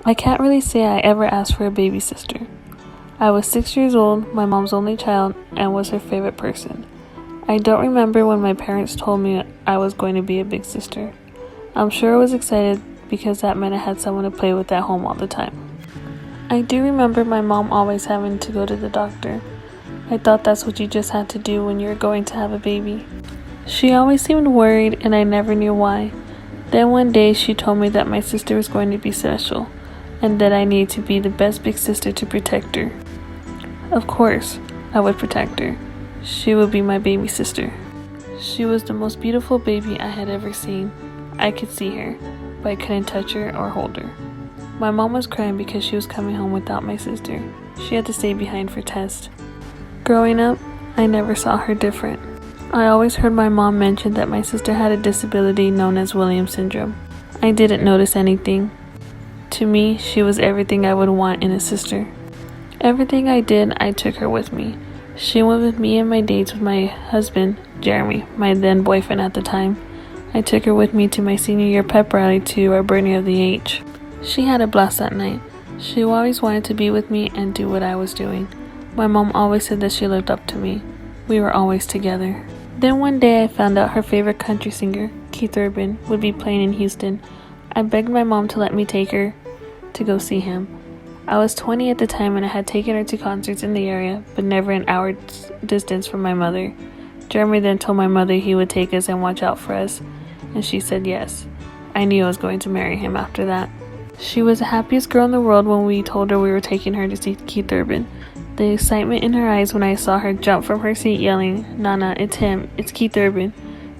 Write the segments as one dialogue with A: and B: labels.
A: I can't really say I ever asked for a baby sister. I was 6 years old, my mom's only child, and was her favorite person. I don't remember when my parents told me I was going to be a big sister. I'm sure I was excited because that meant I had someone to play with at home all the time. I do remember my mom always having to go to the doctor. I thought that's what you just had to do when you were going to have a baby. She always seemed worried and I never knew why. Then one day she told me that my sister was going to be special and that I needed to be the best big sister to protect her. Of course, I would protect her. She would be my baby sister. She was the most beautiful baby I had ever seen. I could see her, but I couldn't touch her or hold her. My mom was crying because she was coming home without my sister. She had to stay behind for tests. Growing up, I never saw her different. I always heard my mom mention that my sister had a disability known as Williams syndrome. I didn't notice anything. To me, she was everything I would want in a sister. Everything I did, I took her with me. She went with me on my dates with my husband, Jeremy, my then boyfriend at the time. I took her with me to my senior year pep rally to our burning of the H. She had a blast that night. She always wanted to be with me and do what I was doing. My mom always said that she looked up to me. We were always together. Then one day I found out her favorite country singer, Keith Urban, would be playing in Houston. I begged my mom to let me take her to go see him. I was 20 at the time and I had taken her to concerts in the area, but never an hour's distance from my mother. Jeremy then told my mother he would take us and watch out for us, and she said yes. I knew I was going to marry him after that. She was the happiest girl in the world when we told her we were taking her to see Keith Urban. The excitement in her eyes when I saw her jump from her seat yelling, "Nana, it's him, it's Keith Urban."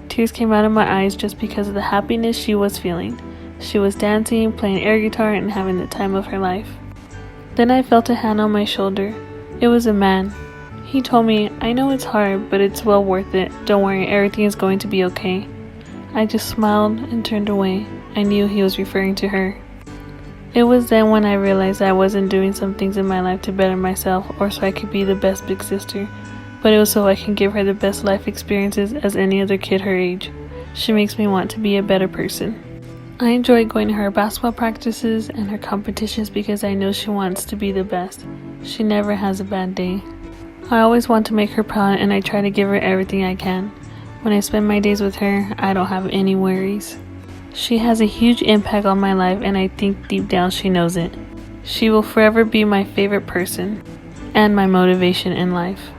A: Tears came out of my eyes just because of the happiness she was feeling. She was dancing, playing air guitar, and having the time of her life. Then I felt a hand on my shoulder. It was a man. He told me, "I know it's hard, but it's well worth it. Don't worry, everything is going to be okay." I just smiled and turned away. I knew he was referring to her. It was then when I realized I wasn't doing some things in my life to better myself or so I could be the best big sister, but it was so I can give her the best life experiences as any other kid her age. She makes me want to be a better person. I enjoy going to her basketball practices and her competitions because I know she wants to be the best. She never has a bad day. I always want to make her proud and I try to give her everything I can. When I spend my days with her, I don't have any worries. She has a huge impact on my life and I think deep down she knows it. She will forever be my favorite person and my motivation in life.